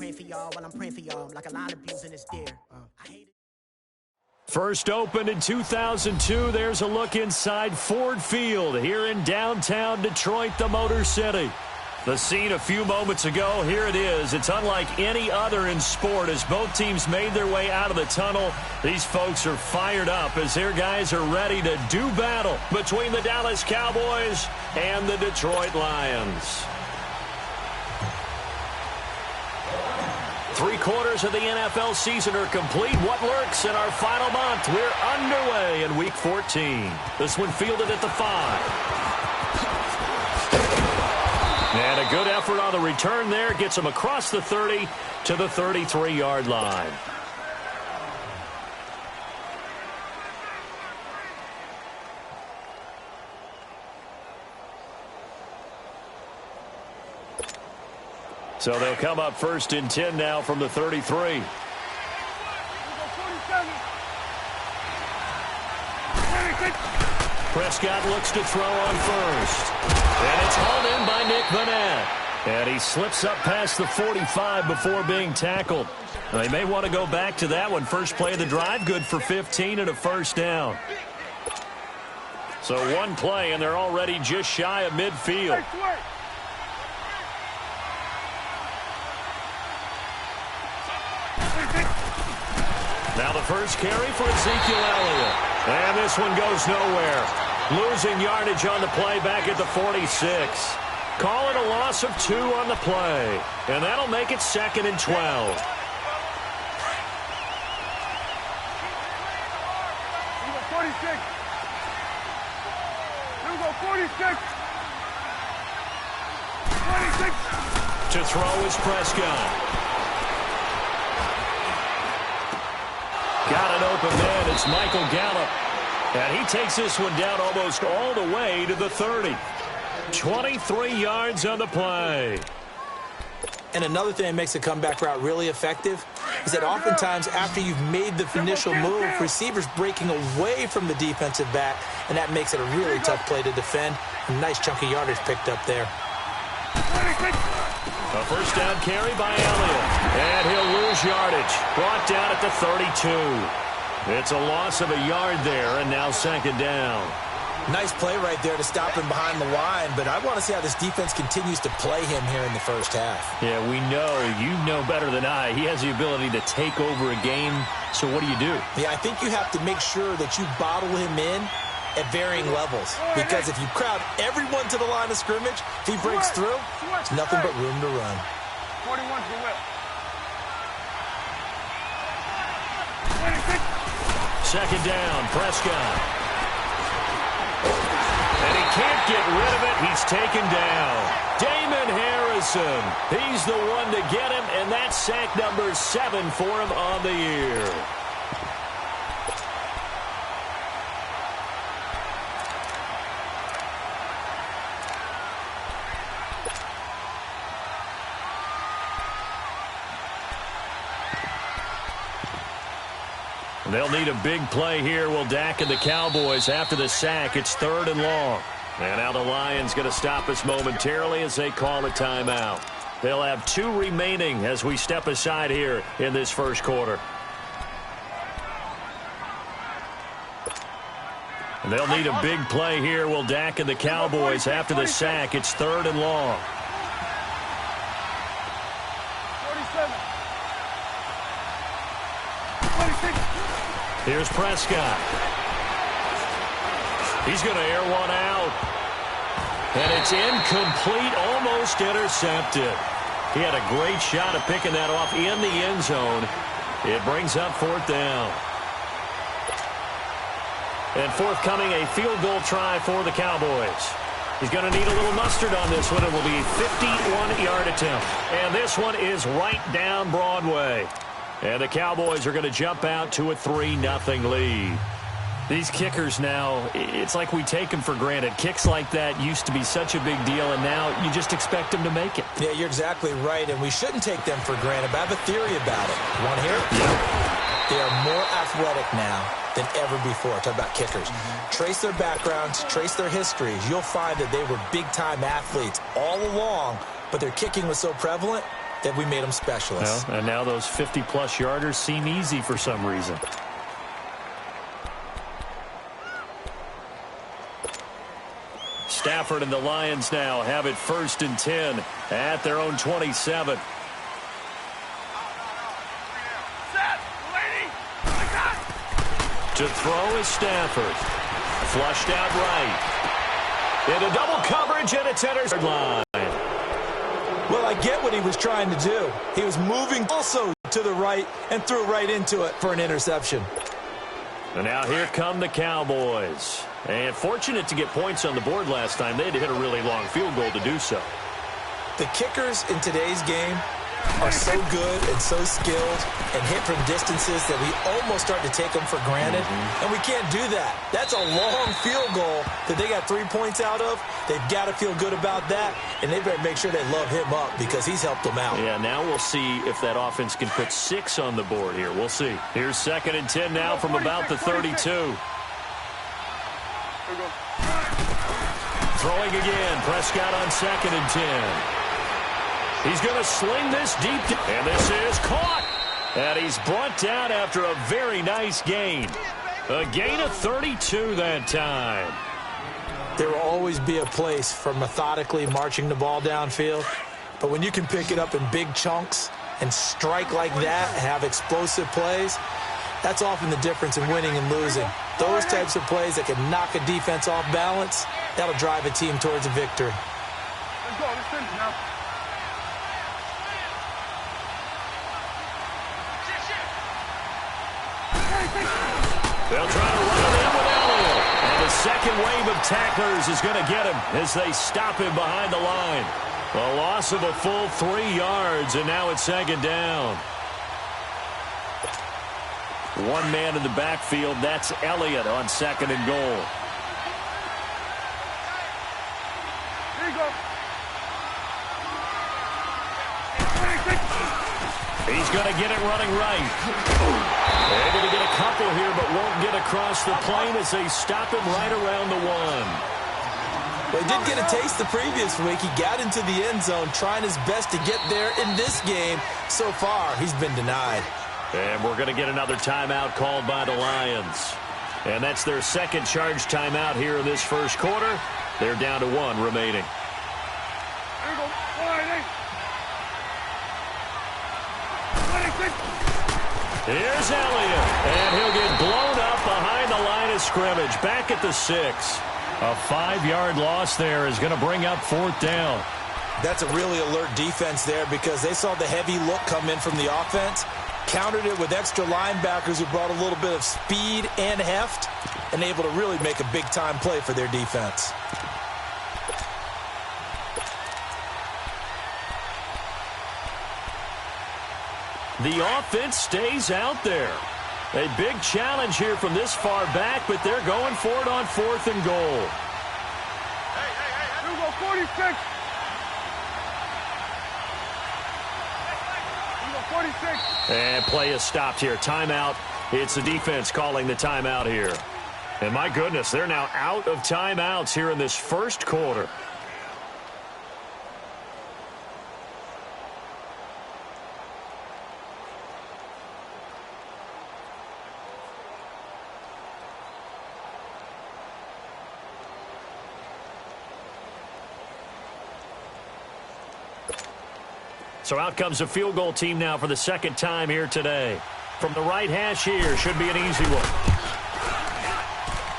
praying for y'all while I'm praying for y'all. Like a lot of abusing this deer. I hate it. First opened in 2002, there's a look inside Ford Field here in downtown Detroit, the Motor City. The scene a few moments ago, here it is. It's unlike any other in sport as both teams made their way out of the tunnel. These folks are fired up as their guys are ready to do battle between the Dallas Cowboys and the Detroit Lions. 3/4 of the NFL season are complete. What lurks in our final month? We're underway in Week 14. This one fielded at the 5. And a good effort on the return there. Gets him across the 30 to the 33-yard line. So they'll come up 1st and 10 now from the 33. Prescott looks to throw on first. And it's hauled in by Nick Vanette. And he slips up past the 45 before being tackled. They may want to go back to that one. First play of the drive, good for 15 and a first down. So one play, and they're already just shy of midfield. Now the first carry for Ezekiel Elliott. And this one goes nowhere. Losing yardage on the play back at the 46. Call it a loss of 2 on the play. And that'll make it 2nd and 12. To throw is Prescott. Got an open man. It's Michael Gallup. And he takes this one down almost all the way to the 30. 23 yards on the play. And another thing that makes a comeback route really effective is that oftentimes after you've made the initial move, receivers breaking away from the defensive back, and that makes it a really tough play to defend. A nice chunky yardage picked up there. A first down carry by Elliott. And he'll lose yardage. Brought down at the 32. It's a loss of a yard there, and now 2nd down. Nice play right there to stop him behind the line, but I want to see how this defense continues to play him here in the first half. Yeah, we know. You know better than I. He has the ability to take over a game, so what do you do? Yeah, I think you have to make sure that you bottle him in at varying levels, because if you crowd everyone to the line of scrimmage, if he breaks through, it's nothing but room to run. 41's the whip. 2nd down, Prescott. And he can't get rid of it. He's taken down. Damon Harrison. He's the one to get him, and that's sack number 7 for him on the year. They'll need a big play here. Will Dak and the Cowboys after the sack. It's 3rd and long. And now the Lions going to stop us momentarily as they call a timeout. They'll have 2 remaining as we step aside here in this first quarter. And they'll need a big play here. Will Dak and the Cowboys after the sack. It's 3rd and long. Here's Prescott. He's going to air one out. And it's incomplete, almost intercepted. He had a great shot at picking that off in the end zone. It brings up 4th down. And forthcoming, a field goal try for the Cowboys. He's going to need a little mustard on this one. It will be a 51-yard attempt. And this one is right down Broadway. And the Cowboys are going to jump out to a 3-0 lead. These kickers now, it's like we take them for granted. Kicks like that used to be such a big deal, and now you just expect them to make it. Yeah, you're exactly right, and we shouldn't take them for granted. But I have a theory about it. You want to hear it? Yeah. They are more athletic now than ever before. Talk about kickers. Trace their backgrounds, trace their histories. You'll find that they were big-time athletes all along, but their kicking was so prevalent, that we made them specialists. Well, and now those 50-plus yarders seem easy for some reason. Stafford and the Lions now have it 1st and 10 at their own 27. To throw is Stafford. Flushed out right. Into double coverage, and it's enters line. Well, I get what he was trying to do. He was moving also to the right and threw right into it for an interception. And now here come the Cowboys. And fortunate to get points on the board last time. They had to hit a really long field goal to do so. The kickers in today's game are so good and so skilled and hit from distances that we almost start to take them for granted. And we can't do that. That's a long field goal that they got 3 points out of. They've got to feel good about that, and they better make sure they love him up because he's helped them out. Yeah, now we'll see if that offense can put 6 on the board here. We'll see. Here's 2nd and 10 now from about the 32. Throwing again. Prescott on 2nd and 10. He's going to sling this deep, and this is caught. And he's brought down after a very nice gain. A gain of 32 that time. There will always be a place for methodically marching the ball downfield. But when you can pick it up in big chunks and strike like that, have explosive plays, that's often the difference in winning and losing. Those types of plays that can knock a defense off balance, that'll drive a team towards a victory. Let's go. Let's finish now. They'll try to run it in with Elliott. And the second wave of tacklers is going to get him as they stop him behind the line. A loss of a full 3 yards, and now it's 2nd down. One man in the backfield. That's Elliott on 2nd and goal. Here you go. He's going to get it running right. Able to get a couple here, but won't get across the plane as they stop him right around the 1. Well, he did get a taste the previous week. He got into the end zone trying his best to get there in this game. So far, he's been denied. And we're going to get another timeout called by the Lions. And that's their second charge timeout here in this first quarter. They're down to 1 remaining. Here you go. Here's Elliott, and he'll get blown up behind the line of scrimmage, back at the 6. A 5-yard loss there is going to bring up 4th down. That's a really alert defense there because they saw the heavy look come in from the offense, countered it with extra linebackers who brought a little bit of speed and heft, and able to really make a big-time play for their defense. The offense stays out there. A big challenge here from this far back, but they're going for it on 4th and goal. Here we go, 46. Here we go, 46. And play is stopped here. Timeout. It's the defense calling the timeout here. And my goodness, they're now out of timeouts here in this first quarter. So out comes the field goal team now for the second time here today. From the right hash here, should be an easy one.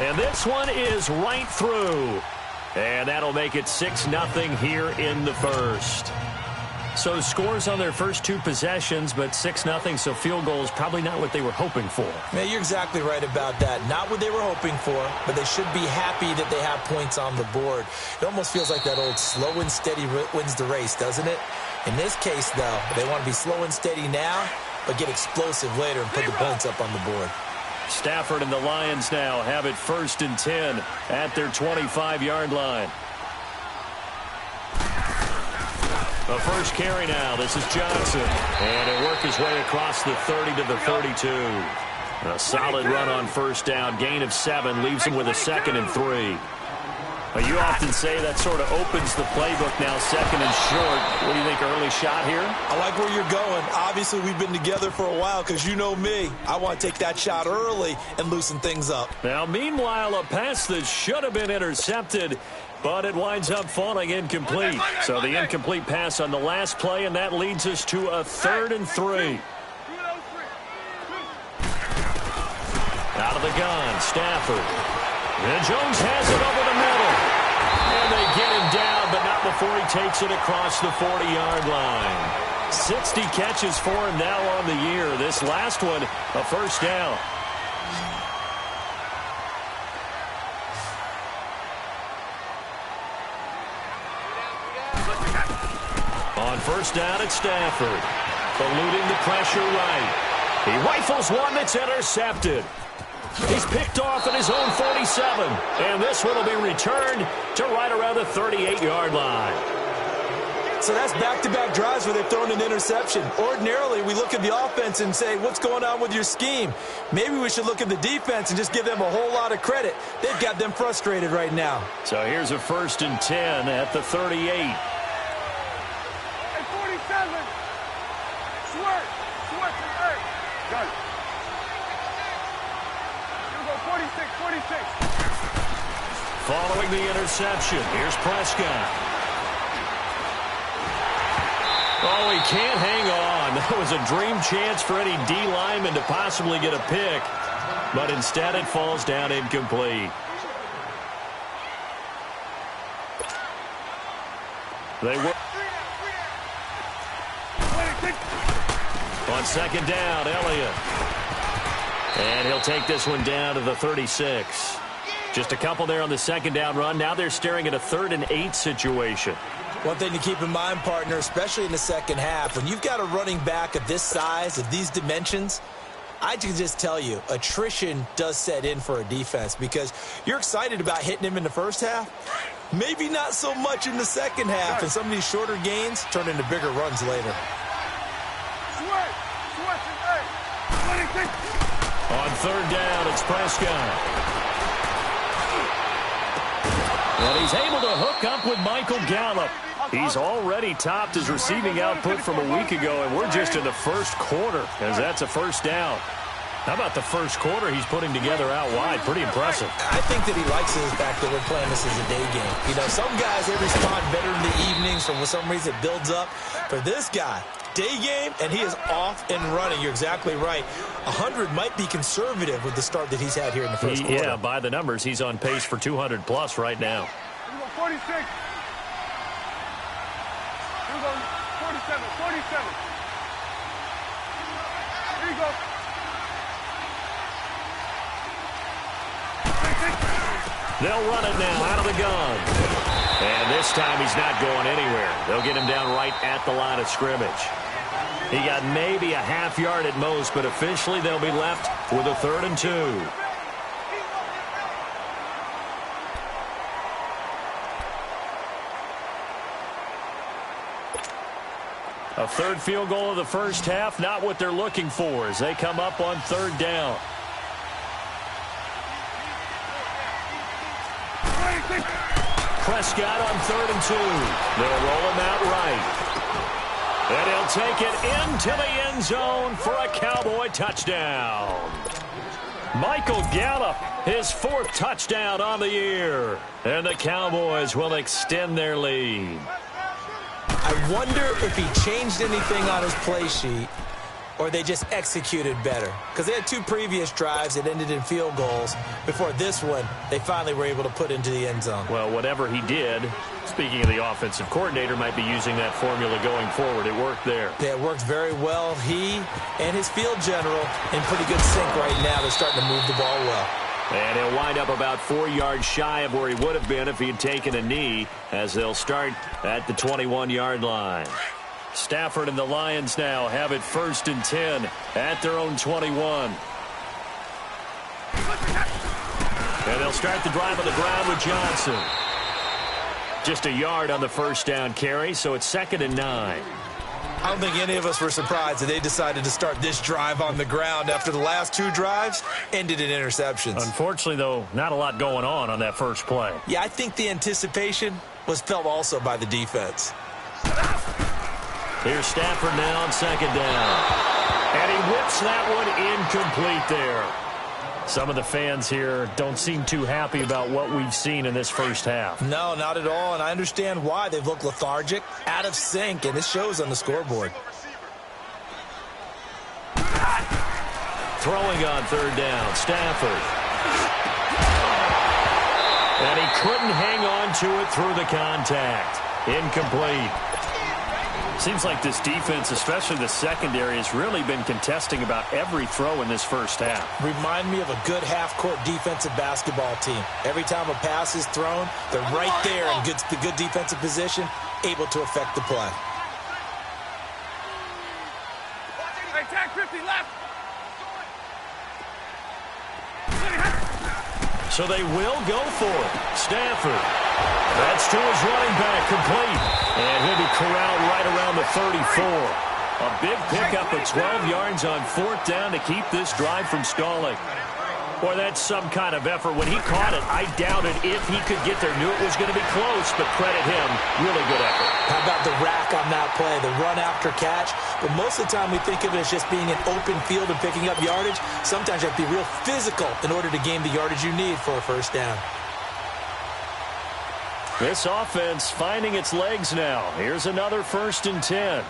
And this one is right through. And that'll make it 6-0 here in the first. So scores on their first 2 possessions, but 6-0, so field goal is probably not what they were hoping for. Man, you're exactly right about that. Not what they were hoping for, but they should be happy that they have points on the board. It almost feels like that old slow and steady wins the race, doesn't it? In this case, though, they want to be slow and steady now, but get explosive later and put the points up on the board. Stafford and the Lions now have it 1st and 10 at their 25-yard line. The first carry now. This is Johnson. And he'll work his way across the 30 to the 32. A solid run on first down. Gain of 7 leaves him with a 2nd and 3. Well, you often say that sort of opens the playbook now, second and short. What do you think, early shot here? I like where you're going. Obviously, we've been together for a while because you know me. I want to take that shot early and loosen things up. Now, meanwhile, a pass that should have been intercepted, but it winds up falling incomplete. So the incomplete pass on the last play, and that leads us to a 3rd and 3. Out of the gun, Stafford. And Jones has it over the middle. And they get him down, but not before he takes it across the 40-yard line. 60 catches for him now on the year. This last one, a first down. On first down, it's Stafford. Eluding the pressure right. He rifles one that's intercepted. He's picked off at his own 47. And this one will be returned to right around the 38-yard line. So that's back-to-back drives where they've thrown an interception. Ordinarily, we look at the offense and say, what's going on with your scheme? Maybe we should look at the defense and just give them a whole lot of credit. They've got them frustrated right now. So here's a 1st and 10 at the 38. Hey, 47. Swerve. Hey. Got it. Here we go, 46. Following the interception, here's Prescott. Oh, he can't hang on. That was a dream chance for any D lineman to possibly get a pick. But instead it falls down incomplete. They were on second down, Elliott. And he'll take this one down to the 36. Just a couple there on the second down run. Now they're staring at a 3rd and 8 situation. One thing to keep in mind, partner, especially in the second half, when you've got a running back of this size, of these dimensions, I can just tell you, attrition does set in for a defense because you're excited about hitting him in the first half. Maybe not so much in the second half, and some of these shorter gains turn into bigger runs later. On 3rd down, it's Prescott. And he's able to hook up with Michael Gallup. He's already topped his receiving output from a week ago, and we're just in the first quarter, as that's a first down. How about the first quarter he's putting together out wide? Pretty impressive. I think that he likes the fact that we're playing this as a day game. You know, some guys, they respond better in the evenings. For some reason, it builds up. For this guy, day game, and he is off and running. You're exactly right. 100 might be conservative with the start that he's had here in the first quarter. Yeah, by the numbers, he's on pace for 200-plus right now. 46. Here we go, 47. Here you go. They'll run it now out of the gun. And this time he's not going anywhere. They'll get him down right at the line of scrimmage. He got maybe a half yard at most, but officially they'll be left with a 3rd and 2. A 3rd field goal of the first half, not what they're looking for as they come up on 3rd down. Prescott on 3rd and 2. They'll roll him out right. And he'll take it into the end zone for a Cowboy touchdown. Michael Gallup, his 4th touchdown on the year. And the Cowboys will extend their lead. I wonder if he changed anything on his play sheet or they just executed better. Because they had 2 previous drives that ended in field goals. Before this one, they finally were able to put into the end zone. Well, whatever he did, speaking of the offensive coordinator, might be using that formula going forward. It worked there. Yeah, it worked very well. He and his field general in pretty good sync right now. They're starting to move the ball well. And he'll wind up about 4 yards shy of where he would have been if he had taken a knee, as they'll start at the 21-yard line. Stafford and the Lions now have it 1st and 10 at their own 21. And they'll start the drive on the ground with Johnson. Just a yard on the first down carry, so it's 2nd and 9. I don't think any of us were surprised that they decided to start this drive on the ground after the last 2 drives ended in interceptions. Unfortunately, though, not a lot going on that first play. Yeah, I think the anticipation was felt also by the defense. Here's Stafford now on second down. And he whips that one incomplete there. Some of the fans here don't seem too happy about what we've seen in this first half. No, not at all, and I understand why. They've looked lethargic, out of sync, and it shows on the scoreboard. Throwing on third down, Stafford. And he couldn't hang on to it through the contact. Incomplete. Seems like this defense, especially the secondary, has really been contesting about every throw in this first half. Remind me of a good half-court defensive basketball team. Every time a pass is thrown, they're right there in the good defensive position, able to affect the play. Hey, tag 50 left. So they will go for it. Stafford. That's to his running back, complete. And he'll be corralled right around the 34. A big pickup of 12 yards on fourth down to keep this drive from stalling. Boy, that's some kind of effort. When he caught it, I doubted if he could get there. Knew it was going to be close, but credit him. Really good effort. How about the rack on that play, the run after catch? But most of the time we think of it as just being an open field and picking up yardage. Sometimes you have to be real physical in order to gain the yardage you need for a first down. This offense finding its legs now. Here's another 1st and 10.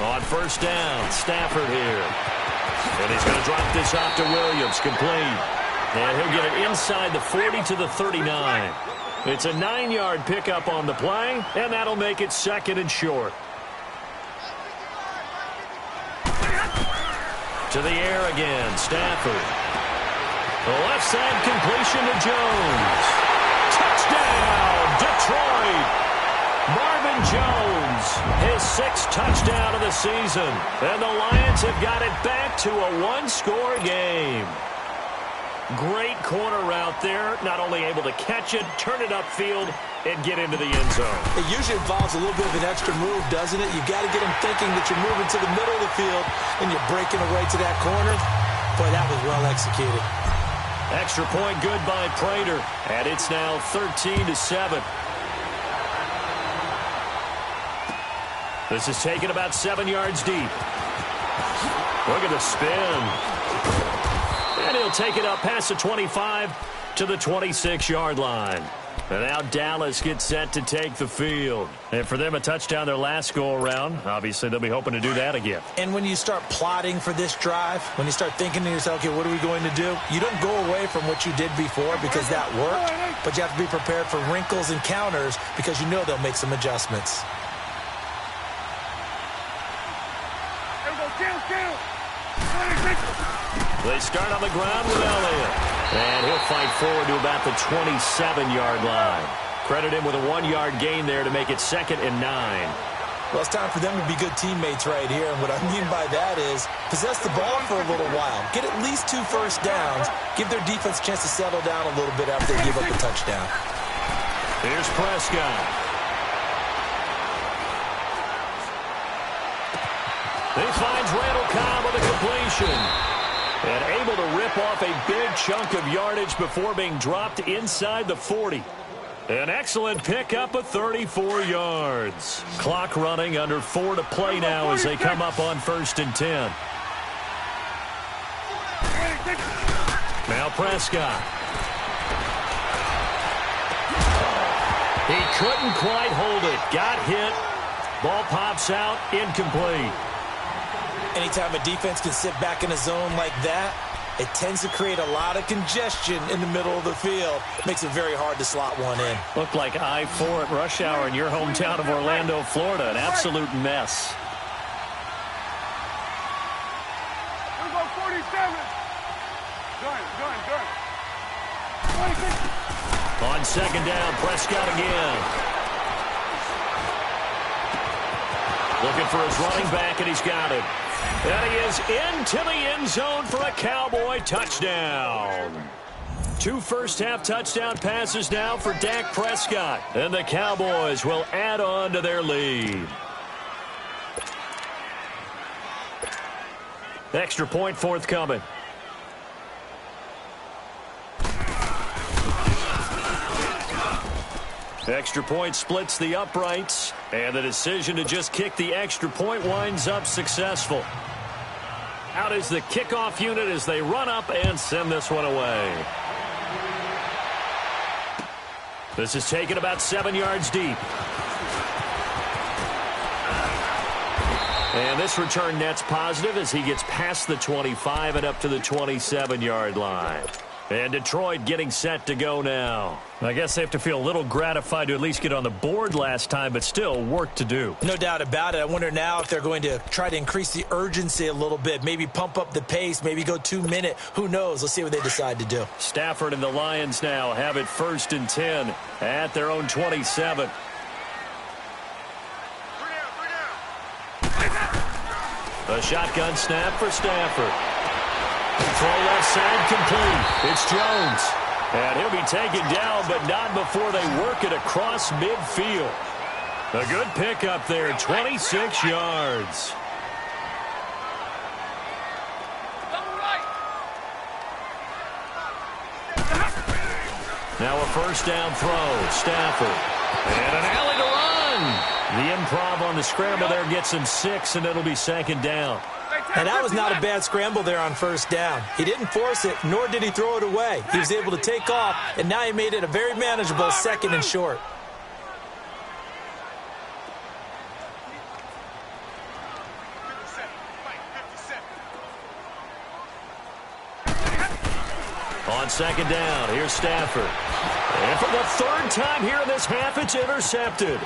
On first down, Stafford here. And he's going to drop this off to Williams, complete. And he'll get it inside the 40 to the 39. It's a 9-yard pickup on the play, and that'll make it 2nd and short. To the air again, Stafford. The left side completion to Jones. Touchdown, Detroit. Marvin Jones, his 6th touchdown of the season. And the Lions have got it back to a 1-score game. Great corner route there. Not only able to catch it, turn it upfield, and get into the end zone. It usually involves a little bit of an extra move, doesn't it? You've got to get them thinking that you're moving to the middle of the field and you're breaking away to that corner. Boy, that was well executed. Extra point good by Prater. And it's now 13-7. This is taken about 7 yards deep. Look at the spin. And he'll take it up past the 25 to the 26-yard line. And now Dallas gets set to take the field. And for them, a touchdown their last go-around. Obviously, they'll be hoping to do that again. And when you start plotting for this drive, when you start thinking to yourself, okay, what are we going to do? You don't go away from what you did before because that worked. But you have to be prepared for wrinkles and counters because you know they'll make some adjustments. They start on the ground with Elliott. And he'll fight forward to about the 27-yard line. Credit him with a 1-yard gain there to make it 2nd and 9. Well, it's time for them to be good teammates right here. And what I mean by that is possess the ball for a little while. Get at least 2 first downs. Give their defense a chance to settle down a little bit after they give up a touchdown. Here's Prescott. He finds Randall Cobb with a completion. And able to rip off a big chunk of yardage before being dropped inside the 40. An excellent pickup of 34 yards. Clock running, under 4 to play now as they come up on 1st and 10. Now Prescott. He couldn't quite hold it. Got hit. Ball pops out. Incomplete. Anytime a defense can sit back in a zone like that, it tends to create a lot of congestion in the middle of the field. Makes it very hard to slot one in. Looked like I-4 at rush hour in your hometown of Orlando, Florida. An absolute mess. Here we go, 47. Done. 26. On second down, Prescott again. Looking for his running back, and he's got it. And he is into the end zone for a Cowboy touchdown. 2 first-half touchdown passes now for Dak Prescott. And the Cowboys will add on to their lead. Extra point forthcoming. Extra point splits the uprights, and the decision to just kick the extra point winds up successful. Out is the kickoff unit as they run up and send this one away. This is taken about 7 yards deep. And this return net's positive as he gets past the 25 and up to the 27-yard line. And Detroit getting set to go now. I guess they have to feel a little gratified to at least get on the board last time, but still work to do. No doubt about it. I wonder now if they're going to try to increase the urgency a little bit, maybe pump up the pace, maybe go 2-minute. Who knows? Let's see what they decide to do. Stafford and the Lions now have it 1st and 10 at their own 27. A shotgun snap for Stafford. Throw left side complete. It's Jones. And he'll be taken down, but not before they work it across midfield. A good pickup there, 26 yards. Now a first down throw. Stafford. And an alley to run. The improv on the scramble there gets him 6, and it'll be 2nd down. And that was not a bad scramble there on 1st down. He didn't force it, nor did he throw it away. He was able to take off, and now he made it a very manageable 2nd and short. On 2nd down, here's Stafford. And for the 3rd time here in this half, it's intercepted.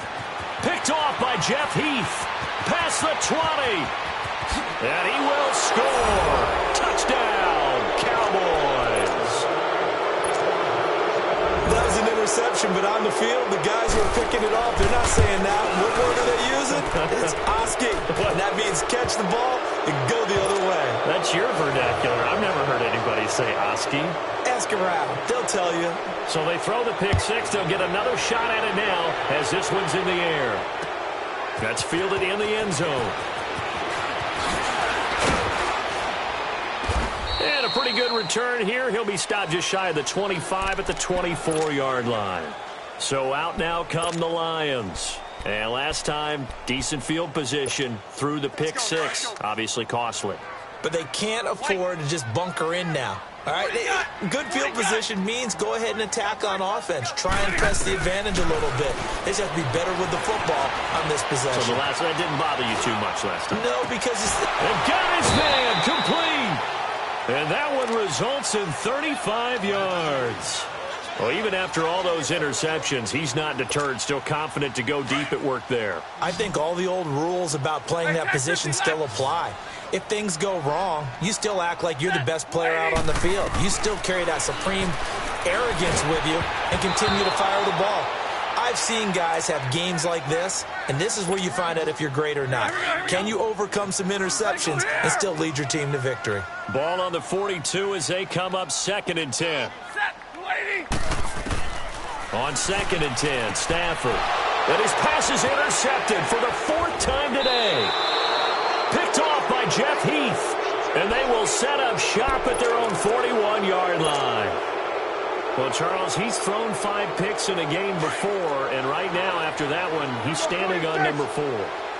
Picked off by Jeff Heath. Past the 20. And he will score. Touchdown, Cowboys. That was an interception, but on the field, the guys who are picking it off, they're not saying that. What word are they using? It's Oski. And that means catch the ball and go the other way. That's your vernacular. I've never heard anybody say Oski. Ask around. They'll tell you. So they throw the pick 6. They'll get another shot at it now as this one's in the air. That's fielded in the end zone. And a pretty good return here. He'll be stopped just shy of the 25 at the 24-yard line. So out now come the Lions. And last time, decent field position through the pick 6. Obviously costly. But they can't afford to just bunker in now. All right, good field position means go ahead and attack on offense. Try and press the advantage a little bit. They just have to be better with the football on this possession. So that didn't bother you too much last time? No, because and got his man complete. And that one results in 35 yards. Well, even after all those interceptions, he's not deterred, still confident to go deep at work there. I think all the old rules about playing that position still apply. If things go wrong, you still act like you're the best player out on the field. You still carry that supreme arrogance with you and continue to fire the ball. I've seen guys have games like this, and this is where you find out if you're great or not. Can you overcome some interceptions and still lead your team to victory? Ball on the 42 as they come up 2nd and 10. On 2nd and 10, Stafford. And his pass is intercepted for the 4th time today. Picked off by Jeff Heath. And they will set up shop at their own 41-yard line. Well, Charles, he's thrown 5 picks in a game before, and right now, after that one, he's standing on number 4.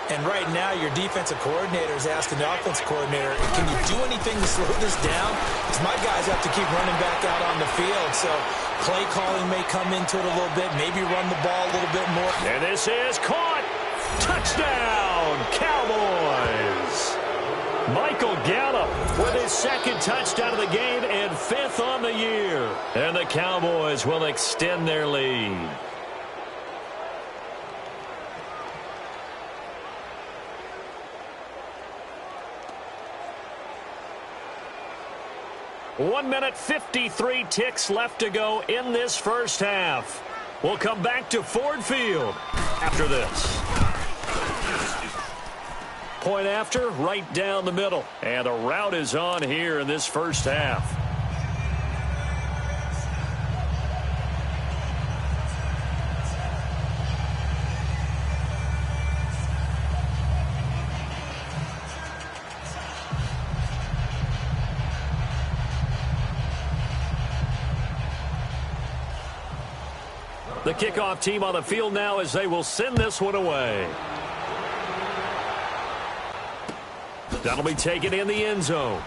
And right now, your defensive coordinator is asking the offensive coordinator, can you do anything to slow this down? Because my guys have to keep running back out on the field. So play calling may come into it a little bit, maybe run the ball a little bit more. And this is caught. Touchdown, Cowboys. Michael Gallup with his 2nd touchdown of the game and 5th on the year. And the Cowboys will extend their lead. One minute, 53 ticks left to go in this first half. We'll come back to Ford Field after this. Point after, right down the middle. And the route is on here in this first half. The kickoff team on the field now as they will send this one away. That'll be taken in the end zone.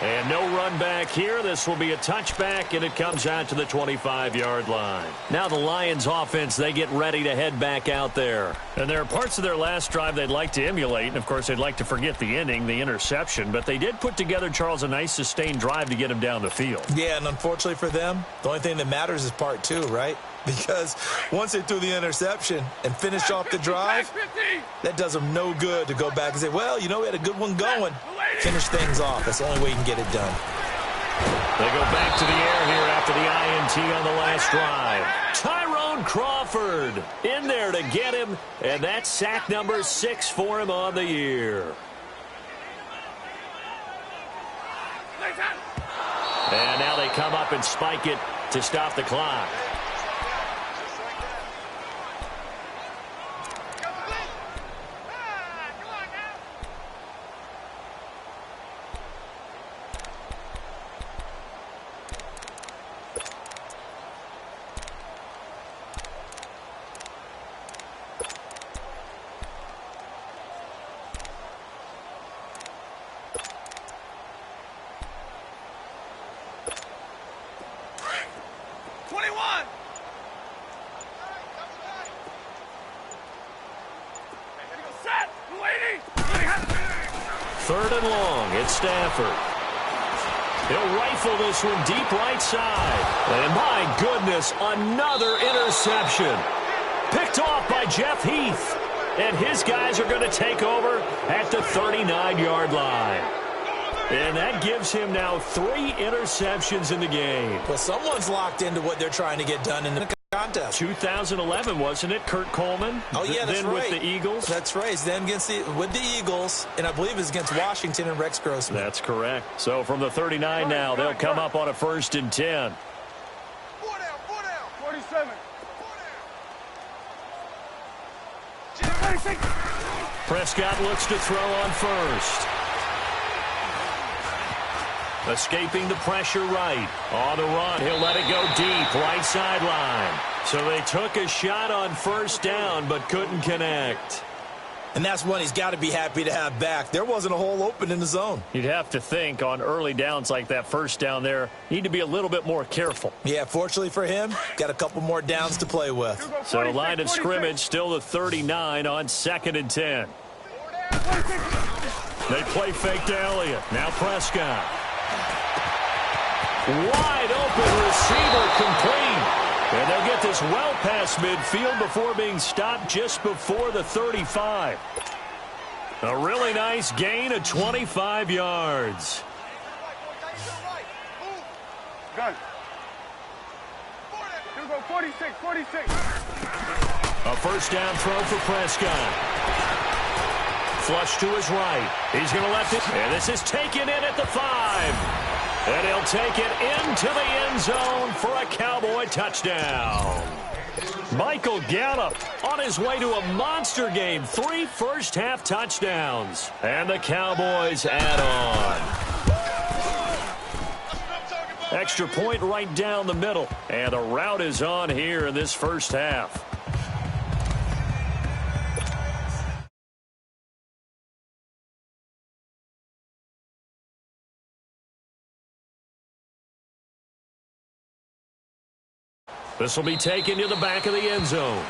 And no run back here. This will be a touchback, and it comes out to the 25-yard line. Now the Lions offense, they get ready to head back out there. And there are parts of their last drive they'd like to emulate. And, of course, they'd like to forget the ending, the interception. But they did put together, Charles, a nice sustained drive to get him down the field. Yeah, and unfortunately for them, the only thing that matters is part two, right? Because once they threw the interception and finished off the drive, that does them no good to go back and say, well, you know, we had a good one going. Finish things off. That's the only way you can get it done. They go back to the air here after the INT on the last drive. Tyrone Crawford in there to get him, and that's sack number 6 for him on the year. And now they come up and spike it to stop the clock. Third and long, it's Stafford. He'll rifle this one deep right side. And my goodness, another interception. Picked off by Jeff Heath. And his guys are going to take over at the 39-yard line. And that gives him now 3 interceptions in the game. Well, someone's locked into what they're trying to get done in the contest. 2011, wasn't it, Kurt Coleman? Oh, yeah, that's then right. with the Eagles? That's right. It's then with the Eagles, and I believe it's against Washington and Rex Grossman. That's correct. So from the 39 now, they'll come up on a 1st and 10. 4 down. 47. 26. Prescott looks to throw on first. Escaping the pressure right. On the run, he'll let it go deep, right sideline. So they took a shot on 1st down, but couldn't connect. And that's one he's got to be happy to have back. There wasn't a hole open in the zone. You'd have to think on early downs like that 1st down there, need to be a little bit more careful. Yeah, fortunately for him, got a couple more downs to play with. So line of scrimmage still the 39 on 2nd and 10. They play fake to Elliott. Now Prescott. Wide open receiver complete. And they'll get this well past midfield before being stopped just before the 35. A really nice gain of 25 yards. Gun. Here we go, 46. A 1st down throw for Prescott. Flush to his right. He's going to let this. And this is taken in at the 5. And he'll take it into the end zone for a Cowboy touchdown. Michael Gallup on his way to a monster game. 3 first-half touchdowns. And the Cowboys add on. Extra point right down the middle. And the route is on here in this first half. This will be taken to the back of the end zone.